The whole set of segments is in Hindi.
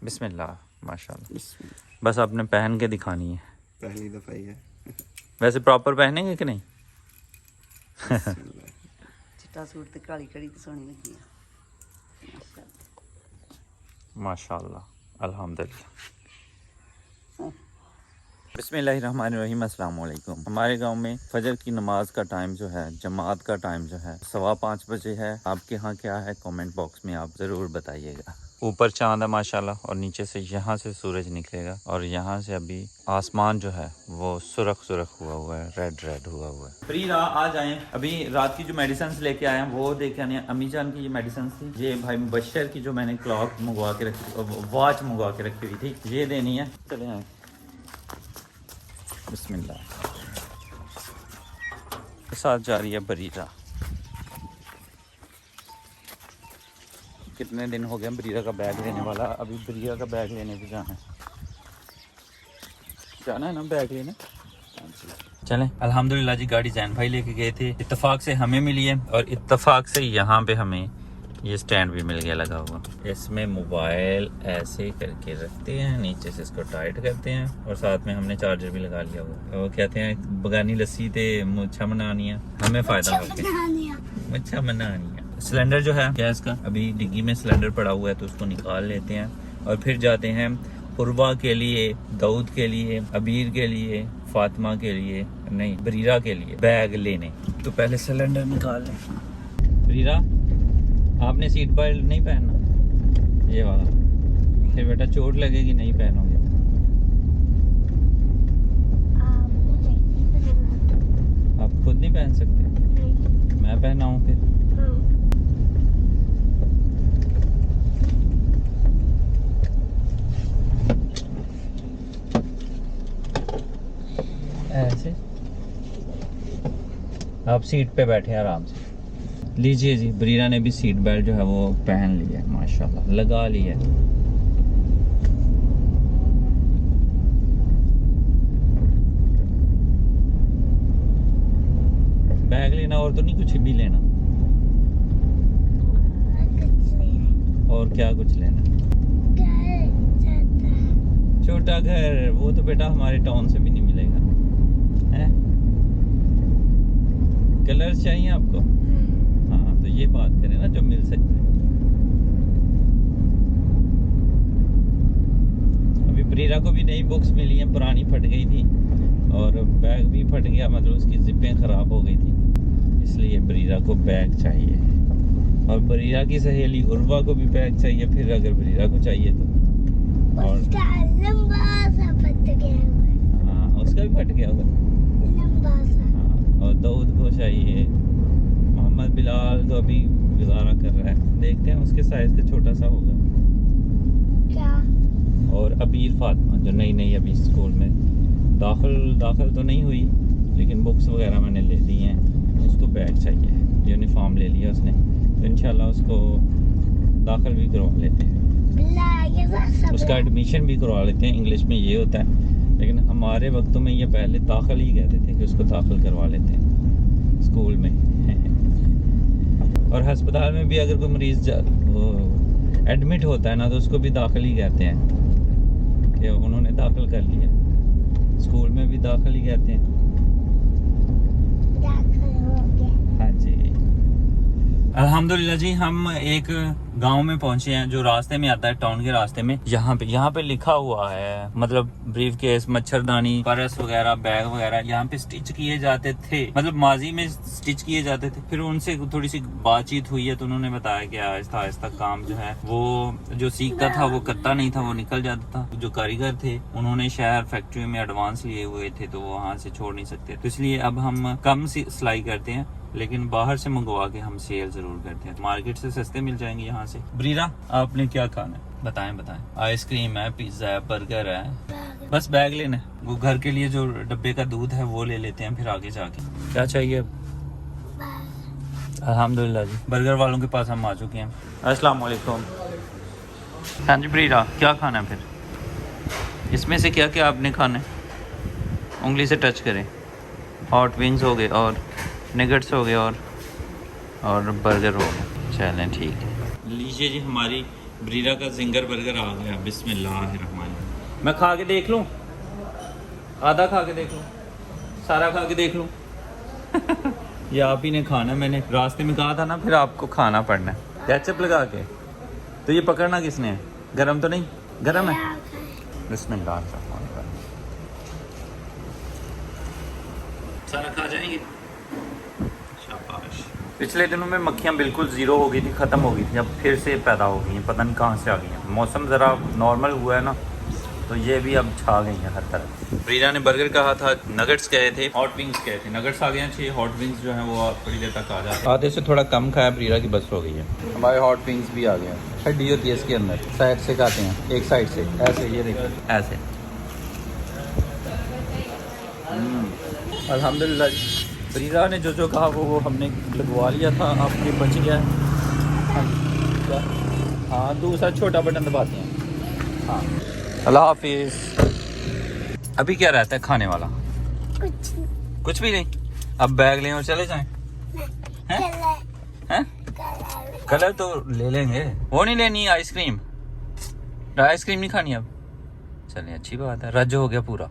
बिस्मिल्लाह माशाल्लाह। बस आपने पहन के दिखानी है, पहली दफ़ा ही है। वैसे प्रॉपर पहनेंगे कि नहीं? चिट्टा सूट ते काली कड़ी ते सोहनी लगी है माशाल्लाह अल्हम्दुलिल्लाह। बिस्मिल्लाहिर्रहमानिर्रहीम। अस्सलाम वालेकुम। हमारे गांव में फजर की नमाज का टाइम जो है, जमात का टाइम जो है 5:15 बजे है। आपके यहाँ क्या है कमेंट बॉक्स में आप ज़रूर बताइएगा। ऊपर चांद है माशाल्लाह और नीचे से यहाँ से सूरज निकलेगा और यहाँ से अभी आसमान जो है वो सुरख सुरख हुआ है, रेड हुआ है। प्रीरा आ जाएं, अभी रात की जो मेडिसिन लेके आए हैं वो देखे आने। अम्मी जान की ये मेडिसिन थी, ये भाई मुबशर की जो मैंने क्लॉक मंगवा के रखी, वॉच मंगवा के रखी हुई थी, ये देनी है। चले आए। बिस्मिल्लाह। साथ जा रही है बरीरा। कितने दिन हो गए बरीरा का बैग लेने वाला, अभी बरीरा का बैग लेने भी जाना है ना बैग लेने। चलें। अल्हम्दुलिल्लाह जी, गाड़ी जैन भाई लेके गए थे, इत्तेफाक से हमें मिली है और इत्तेफाक से यहाँ पे हमें ये स्टैंड भी मिल गया लगा हुआ। इसमें मोबाइल ऐसे करके रखते हैं, नीचे से इसको टाइट करते हैं और साथ में हमने चार्जर भी लगा लिया हुआ। वो कहते हैं बगानी लस्सी ते मुच्छा मनानी है, हमें फायदा मुच्छा मनानी है। सिलेंडर जो है गैस का, अभी डिग्गी में सिलेंडर पड़ा हुआ है तो उसको निकाल लेते हैं और फिर जाते हैं पुरवा के लिए, दाऊद के लिए, अबीर के लिए, फातिमा के लिए नहीं बरीरा के लिए बैग लेने। तो पहले सिलेंडर निकाल लें। बरीरा आपने सीट बेल्ट नहीं पहनना ये वाला, फिर बेटा चोट लगेगी नहीं पहनोगे। आप खुद नहीं पहन सकते? मैं पहनाऊं फिर? ऐसे आप सीट पे बैठे आराम से। लीजिए जी, बरीरा ने भी सीट बेल्ट जो है वो पहन ली है माशाल्लाह, लगा ली है। बैग लेना और तो नहीं कुछ भी लेना? और क्या कुछ लेना? छोटा घर, वो तो बेटा हमारे टाउन से भी नहीं मिलेगा है? कलर्स चाहिए आपको? हाँ तो ये बात करें ना जो मिल सकता है। अभी बरीरा को भी नई बुक्स मिली हैं, पुरानी फट गई थी और बैग भी फट गया, मतलब उसकी जिपें ख़राब हो गई थी, इसलिए बरीरा को बैग चाहिए। और बरीरा की सहेली उर्वा को भी बैग चाहिए फिर, अगर बरीरा को चाहिए तो। और उसका लंबा सा फट गया हुआ है। हाँ उसका भी फट गया होगा लंबा सा। हाँ। और दाऊद को चाहिए। मोहम्मद बिलाल तो अभी गुजारा कर रहा है, देखते हैं उसके साइज का छोटा सा होगा। क्या? और अबीर फातिमा जो नई अभी स्कूल में दाखिल तो नहीं हुई, लेकिन बुक्स वगैरह मैंने ले दी हैं, उसको बैग चाहिए। यूनिफॉर्म ले लिया उसने, तो इंशाल्लाह उसको दाखिल भी करवा लेते हैं, उसका एडमिशन भी करवा लेते हैं। इंग्लिश में ये होता है, लेकिन हमारे वक्तों में ये पहले दाखिल ही कहते थे कि उसको दाखिल करवा लेते हैं स्कूल में। और अस्पताल में भी अगर कोई मरीज़ एडमिट होता है ना तो उसको भी दाखिल ही कहते हैं कि उन्होंने दाखिल कर लिया। स्कूल में भी दाखिल ही कहते हैं। हाँ जी अल्हम्दुलिल्लाह जी, हम एक गांव में पहुंचे हैं जो रास्ते में आता है, टाउन के रास्ते में। यहाँ पे लिखा हुआ है, मतलब ब्रीफ केस, मच्छरदानी, पर्स वगैरह, बैग वगैरह यहाँ पे स्टिच किए जाते थे, मतलब माजी में स्टिच किए जाते थे। फिर उनसे थोड़ी सी बातचीत हुई है तो उन्होंने बताया कि आहिस्ता आहिस्ता काम जो है वो जो सीखता था वो करता नहीं था, वो निकल जाता था। जो कारीगर थे उन्होंने शहर फैक्ट्री में एडवांस लिए हुए थे तो वो वहाँ से छोड़ नहीं सकते, तो इसलिए अब हम कम सिलाई करते हैं, लेकिन बाहर से मंगवा के हम सेल जरूर करते हैं। मार्केट से सस्ते मिल जाएंगे यहाँ से। बरीरा आपने क्या खाना है बताएं? आइसक्रीम है, पिज्जा है, बर्गर है, बस बैग लेना है। वो घर के लिए जो डब्बे का दूध है वो ले लेते हैं, फिर आगे जाके क्या चाहिए। अल्हम्दुलिल्लाह जी, बर्गर वालों के पास हम आ चुके हैं। अस्सलाम वालेकुम। हाँ जी बरीरा, क्या खाना है फिर? इसमें से क्या क्या आपने खाना है? उंगली से टच करें। हॉट विंग्स हो गए और नगेट्स हो गए और बर्गर हो गए। चलें ठीक है। लीजिए जी, हमारी ब्रीरा का जिंगर बर्गर आ गया। बिस्मिल्लाहिर्रहमान। मैं खा के देख लूं, आधा खा के देख लूं, सारा खा के देख लूं। ये आप ही ने खाना, मैंने रास्ते में कहा था ना, फिर आपको खाना पड़ना है केचप लगा के। तो ये पकड़ना किसने है? गरम तो नहीं? गरम है। बिस्मिल्लाहिर्रहमान। सारा खा जाएंगे। शाबाश। पिछले दिनों में मक्खियाँ बिल्कुल ज़ीरो हो गई थी, ख़त्म हो गई थी, अब फिर से पैदा हो गई हैं, पता नहीं कहाँ से आ गई हैं। मौसम ज़रा नॉर्मल हुआ है ना, तो ये भी अब छा गई हैं हर तरफ। प्रीरा ने बर्गर कहा था, नगेट्स कहे थे, हॉट विंग्स कहे थे। नगेट्स आ गए हैं 6, हॉट विंग्स जो हैं वो थोड़ी देर तक आ जाते हैं। आधे से थोड़ा कम खाया प्रीरा की, बस हो गई है। हमारे हॉट विंग्स भी आ गए हैं। हड्डी होती है इसके अंदर, साइड से खाते हैं, एक साइड से ऐसे, ये देखिए ऐसे। अल्हम्दुलिल्लाह प्रीरा ने जो कहा वो हमने लगवा लिया था। आपके बच गया। हाँ, दूसरा छोटा बटन दबाते हैं। हाँ, अल्लाह हाफिज़। अभी क्या रहता है खाने वाला? कुछ भी नहीं। अब बैग लें और चले जाएं? हैं? कलर तो ले लेंगे। वो नहीं लेनी आइसक्रीम? आइसक्रीम नहीं खानी अब? चलिए, अच्छी बात है। रज हो गया पूरा।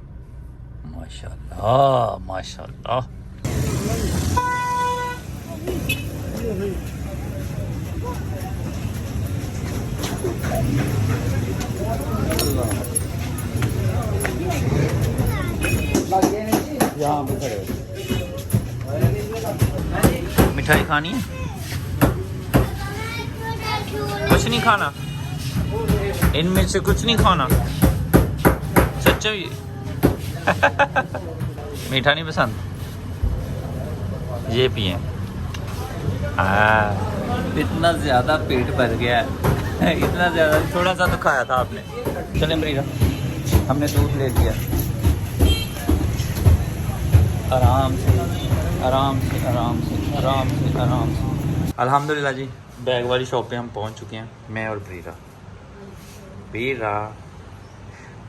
माशाल्लाह माशाल्लाह। यहाँ पे खड़े। मिठाई खानी है? कुछ नहीं खाना? इनमें से कुछ नहीं खाना? सच्चा ही? मीठा नहीं पसंद? ये पिए। इतना ज़्यादा पेट भर गया है। इतना ज़्यादा, थोड़ा सा तो खाया था आपने। चलें प्रीरा, हमने दूध ले लिया। आराम से आराम से आराम से आराम से आराम से। अल्हम्दुलिल्लाह जी, बैग वाली शॉप पे हम पहुंच चुके हैं, मैं और प्रीरा।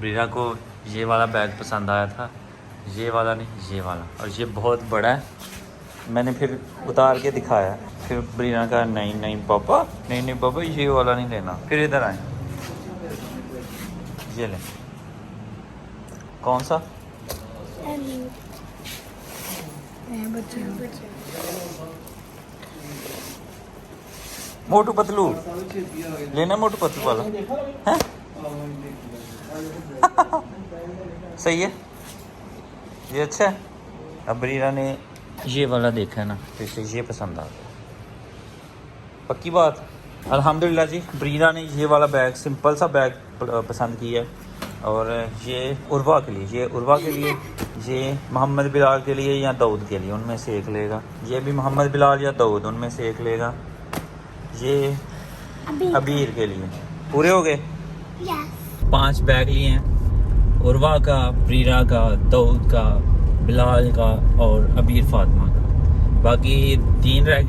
प्रीरा को ये वाला बैग पसंद आया था, ये वाला नहीं, ये वाला। और ये बहुत बड़ा है, मैंने फिर उतार के दिखाया। फिर प्रीरा का नहीं नहीं पापा, नहीं पापा, ये वाला नहीं लेना। फिर इधर आए, ये लें। कौन सा? मोटू पतलू लेना, मोटू पतलू वाला है। सही है, ये अच्छा है। अब प्रीरा ने ये वाला देखा है ना, तो इसे ये पसंद आ गया। पक्की बात। अल्हम्दुलिल्लाह जी, प्रीरा ने ये वाला बैग, सिंपल सा बैग पसंद किया। और ये उर्वा के लिए, ये उर्वा के लिए, ये मोहम्मद बिलाल के लिए या दाऊद के लिए, उनमें से एक लेगा। ये भी मोहम्मद बिलाल या दाऊद, उनमें से एक लेगा। ये अबीर के लिए। पूरे हो गए? 5 बैग लिए हैं, उर्वा का, प्रीरा का, दाऊद का, बिलाल का और अबीर फातिमा का। बाकी 3 रह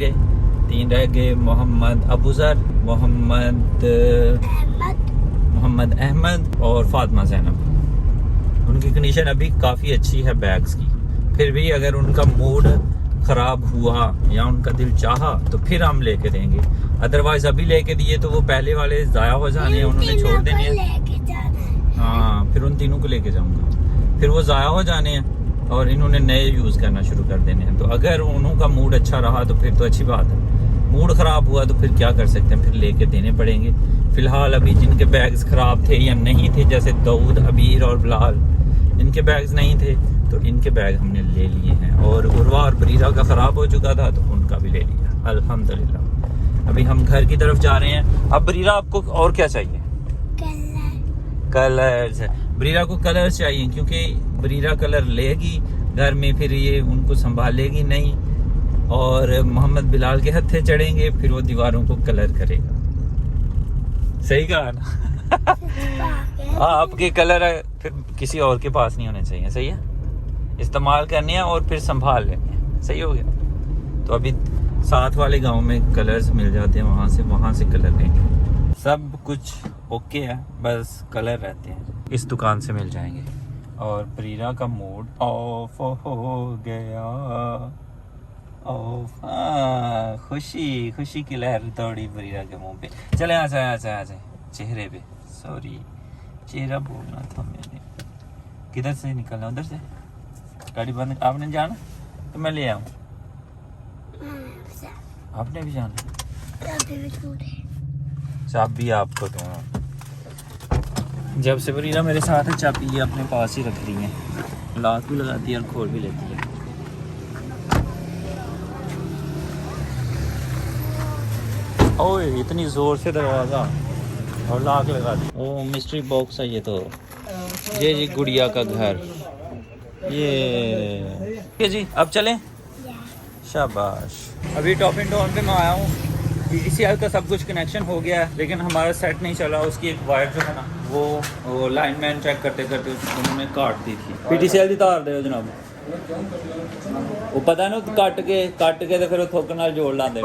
गए, मोहम्मद अबूज़र, मोहम्मद अहमद और फातिमा ज़ैनब। उनकी कंडीशन अभी काफ़ी अच्छी है बैग्स की। फिर भी अगर उनका मूड ख़राब हुआ या उनका दिल चाहा तो फिर हम लेके देंगे, अदरवाइज़ अभी लेके दिए तो वो पहले वाले ज़ाया हो जाने हैं, उन्होंने छोड़ देने हैं। हाँ, फिर उन तीनों को लेके जाऊँगा, फिर वो ज़ाया हो जाने हैं और इन्होंने नए यूज़ करना शुरू कर देने हैं। तो अगर उनका मूड अच्छा रहा तो फिर तो अच्छी बात है, मूड ख़राब हुआ तो फिर क्या कर सकते हैं, फिर लेके देने पड़ेंगे। फ़िलहाल अभी जिनके बैग्स ख़राब थे या नहीं थे, जैसे दाऊद, अबीर और बिलाल, इनके बैग्स नहीं थे तो इनके बैग हमने ले लिए हैं। और उर्वा और प्रीरा का ख़राब हो चुका था तो उनका भी ले लिया अल्हम्दुलिल्लाह। अभी हम घर की तरफ जा रहे हैं। अब प्रीरा आपको और क्या चाहिए? कलर्स। प्रीरा को कलर्स चाहिए, क्योंकि प्रीरा कलर लेगी घर में, फिर ये उनको संभालेगी नहीं और मोहम्मद बिलाल के हत्थे चढ़ेंगे, फिर वो दीवारों को कलर करेगा। सही कहा ना? हाँ, आपके कलर फिर किसी और के पास नहीं होने चाहिए। सही है, इस्तेमाल करने हैं और फिर संभाल लेने हैं। सही हो गया। तो अभी साथ वाले गांव में कलर्स मिल जाते हैं, वहाँ से कलर लेंगे। सब कुछ ओके है, बस कलर रहते हैं, इस दुकान से मिल जाएंगे। और प्रीरा का मूड ऑफ हो गया। खुशी की लहर दौड़ी प्रीरा के मुंह पे। चले आ जाए चेहरे पे, सॉरी चेहरा बोलना था मैंने। किधर से निकलना, उधर से? गाड़ी बंद, आपने जाना तो मैं ले आऊँ? आपने भी जाना? चाबी आपको तो, जब से बरीना मेरे साथ है चाबी ये अपने पास ही रख रही है, लॉक भी लगाती है और खोल भी लेती है। ओए इतनी जोर से दरवाजा और लॉक लगा दी। ओ मिस्ट्री बॉक्स है ये तो। ये जी गुड़िया का घर। ये जी अब चलें? शाबाश। अभी टॉप इन टाउन पे मैं आया हूँ। PTCL का सब कुछ कनेक्शन हो गया है, लेकिन हमारा सेट नहीं चला। उसकी एक वायर जो है ना वो लाइनमैन चेक करते करते उन्होंने काट दी थी। PTCL की तार दे जनाब, वो पता ना कट के तो फिर थोक नाल जोड़ लांदे।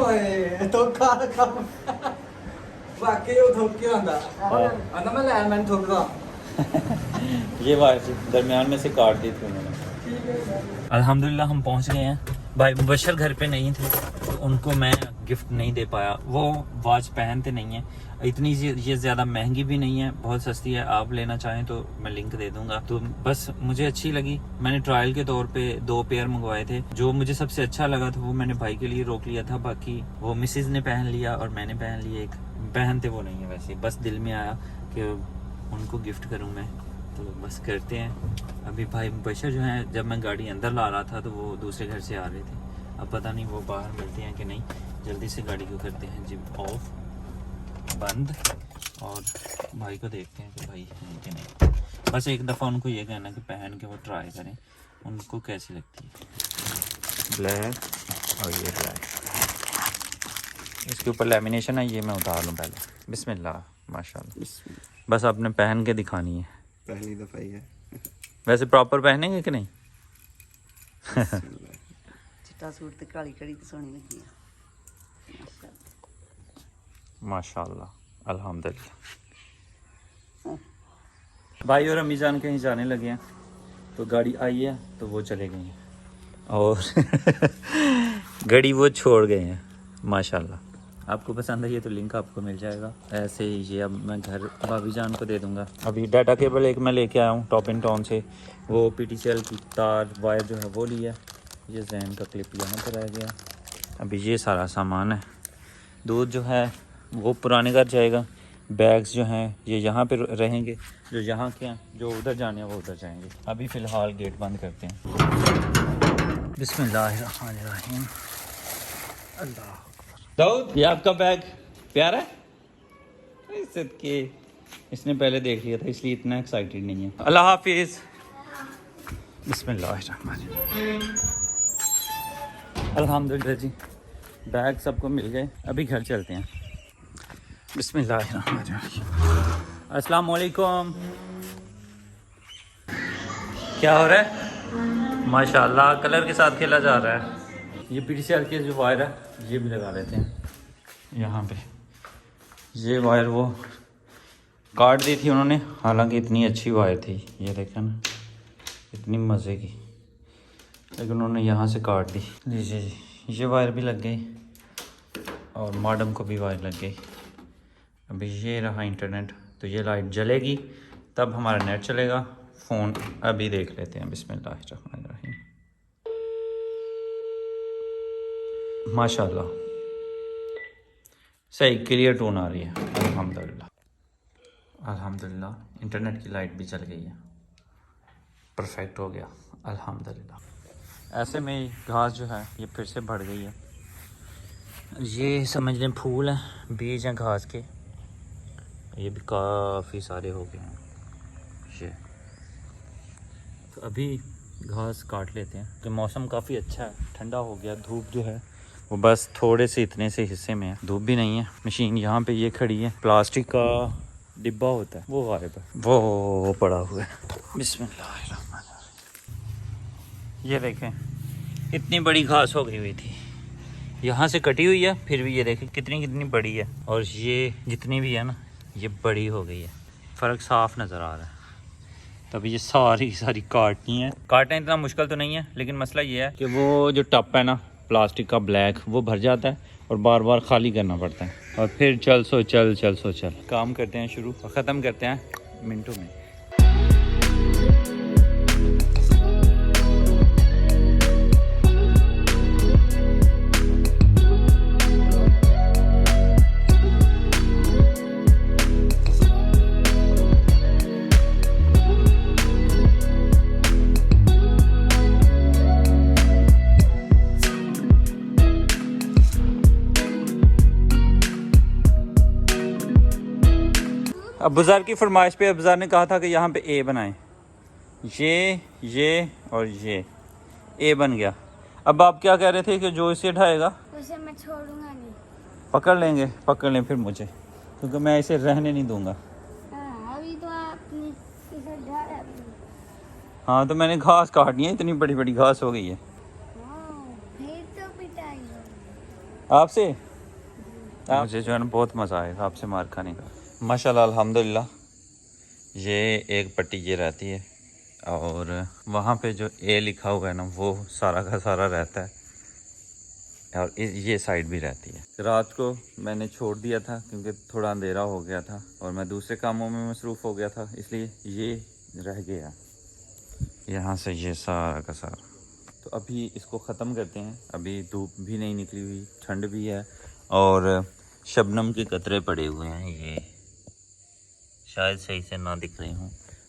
ये वायर दरमियान में से काट दी थी उन्होंने। अल्हम्दुलिल्लाह हम पहुंच गए हैं। भाई मुबशर घर पे नहीं थे तो उनको मैं गिफ्ट नहीं दे पाया। वो वॉच पहनते नहीं हैं, इतनी ये ज़्यादा महंगी भी नहीं है, बहुत सस्ती है। आप लेना चाहें तो मैं लिंक दे दूंगा। तो बस मुझे अच्छी लगी, मैंने ट्रायल के तौर पे 2 पेयर मंगवाए थे। जो मुझे सबसे अच्छा लगा था वो मैंने भाई के लिए रोक लिया था, बाकी वो मिसेज ने पहन लिया और मैंने पहन लिया। एक पहनते वो नहीं है वैसे, बस दिल में आया कि उनको गिफ्ट करूँ मैं, तो बस करते हैं। अभी भाई मुबशर जो है, जब मैं गाड़ी अंदर ला रहा था तो वो दूसरे घर से आ रहे थे। अब पता नहीं वो बाहर मिलते हैं कि नहीं। जल्दी से गाड़ी को करते हैं जी ऑफ, बंद, और भाई को देखते हैं कि भाई है कि नहीं। बस एक दफ़ा उनको ये कहना कि पहन के वो ट्राई करें उनको कैसी लगती है। ब्लैक और ये ब्लैक, इसके ऊपर लेमिनेशन है, ये मैं उतार लूँ पहले। बिस्मिल्लाह, माशाल्लाह। बस आपने पहन के दिखानी है, पहली दफा ही है। वैसे प्रॉपर पहनेंगे कि नहीं? चिट्टा सूट ते काली कड़ी ते सोहनी लगी है। माशाल्लाह, अल्हम्दुलिल्लाह। भाई और अम्मी जान कहीं जाने लगे हैं, तो गाड़ी आई है तो वो चले गए हैं और गाड़ी वो छोड़ गए हैं। माशाल्लाह, आपको पसंद है ये तो लिंक आपको मिल जाएगा। ऐसे ही ये अब मैं घर भाभी जान को दे दूंगा। अभी डाटा केबल एक मैं लेके आया हूँ टॉप इन टाउन से, वो PTCL की तार वायर जो है वो लिया। ये जैन का क्लिप यहाँ पर रह गया। अभी ये सारा सामान है। दूध जो है वो पुराने घर जाएगा, बैग्स जो हैं ये यहाँ पे रहेंगे, जो यहाँ के हैं जो उधर जाने हैं वो उधर जाएंगे। अभी फ़िलहाल गेट बंद करते हैं। बिस्मिल्लाहिर्रहमानिर्रहीम। अल्लाह दाऊद, ये आपका बैग प्यारा है? सदके, इसने पहले देख लिया था इसलिए इतना एक्साइटेड नहीं है। अल्लाह हाफिज़। बिस्मिल्लाहिर्रहमानिर्रहीम। अल्हम्दुलिल्लाह जी, बैग सबको मिल गए। अभी घर चलते हैं। बिस्मिल्लाहिर्रहमानिर्रहीम। अस्सलाम वालेकुम। क्या हो रहा है? माशाल्लाह, कलर के साथ खेला जा रहा है। ये PTCL के जो वायर है ये भी लगा लेते हैं यहाँ पे। ये वायर वो काट दी थी उन्होंने, हालांकि इतनी अच्छी वायर थी, ये देखें ना, इतनी मज़े की, लेकिन उन्होंने यहाँ से काट दी। लीजिए जी, ये वायर भी लग गई और मॉडेम को भी वायर लग गई। अभी ये रहा इंटरनेट, तो ये लाइट जलेगी तब हमारा नेट चलेगा। फ़ोन अभी देख लेते हैं। बिस्मिल्लाहिर्रहमानिर्रहीम। माशाल्लाह सही क्लियर टोन आ रही है। अल्हम्दुलिल्लाह, अल्हम्दुलिल्लाह। इंटरनेट की लाइट भी चल गई है, परफेक्ट हो गया अल्हम्दुलिल्लाह। ऐसे में घास जो है ये फिर से बढ़ गई है। ये समझ लें फूल हैं, बीज हैं घास के, ये भी काफ़ी सारे हो गए हैं। ये तो अभी घास काट लेते हैं। तो मौसम काफ़ी अच्छा है, ठंडा हो गया। धूप जो है वो बस थोड़े से इतने से हिस्से में है, धूप भी नहीं है। मशीन यहाँ पे ये खड़ी है, प्लास्टिक का डिब्बा होता है वो गायब है, वो पड़ा हुआ है। बिस्मिल्लाहिर्रहमानिर्रहीम। ये देखें इतनी बड़ी घास हो गई हुई थी, यहाँ से कटी हुई है, फिर भी ये देखें कितनी कितनी बड़ी है। और ये जितनी भी है ना ये बड़ी हो गई है, फ़र्क साफ नज़र आ रहा है। तभी ये सारी काटनी है। काटना इतना मुश्किल तो नहीं है, लेकिन मसला ये है कि वो जो टप है ना प्लास्टिक का ब्लैक वो भर जाता है और बार बार खाली करना पड़ता है और फिर चल सो चल काम करते हैं शुरू और ख़त्म करते हैं मिनटों में। अब्बुज़ार की फरमाइश पे अब्बुज़ार ने कहा था कि यहाँ पे ए बनाएं, ये और ये ए बन गया। अब आप क्या कह रहे थे कि जो इसे ढाएगा उसे मैं छोड़ूंगा नहीं। पकड़ लें फिर मुझे, क्योंकि मैं इसे रहने नहीं दूंगा। अभी तो आपने इसे ढाला भी। हाँ तो मैंने घास काटनी है, इतनी बड़ी बड़ी घास हो गई है। फिर तो पिटाई होगी। आपसे मुझे जो है ना बहुत मज़ा आएगा आपसे मार खाने का। माशाल्लाह अल्हम्दुलिल्लाह। ये एक पट्टी ये रहती है और वहाँ पे जो ए लिखा हुआ है ना वो सारा का सारा रहता है और ये साइड भी रहती है। रात को मैंने छोड़ दिया था क्योंकि थोड़ा अंधेरा हो गया था और मैं दूसरे कामों में मसरूफ़ हो गया था, इसलिए ये रह गया यहाँ से ये सारा का सारा। तो अभी इसको ख़त्म करते हैं। अभी धूप भी नहीं निकली हुई, ठंड भी है और शबनम के कतरे पड़े हुए हैं। ये शायद सही से ना दिख रहे हों।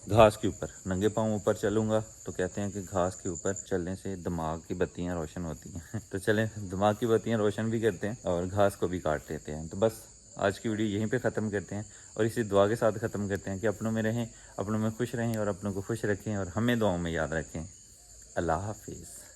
घास के ऊपर नंगे पाँव ऊपर चलूँगा तो कहते हैं कि घास के ऊपर चलने से दिमाग की बत्तियाँ रोशन होती हैं तो चलें दिमाग की बत्तियाँ रोशन भी करते हैं और घास को भी काट लेते हैं। तो बस आज की वीडियो यहीं पे ख़त्म करते हैं और इसी दुआ के साथ ख़त्म करते हैं कि अपनों में रहें, अपनों में खुश रहें और अपनों को खुश रखें और हमें दुआओं में याद रखें। अल्लाह हाफिज़।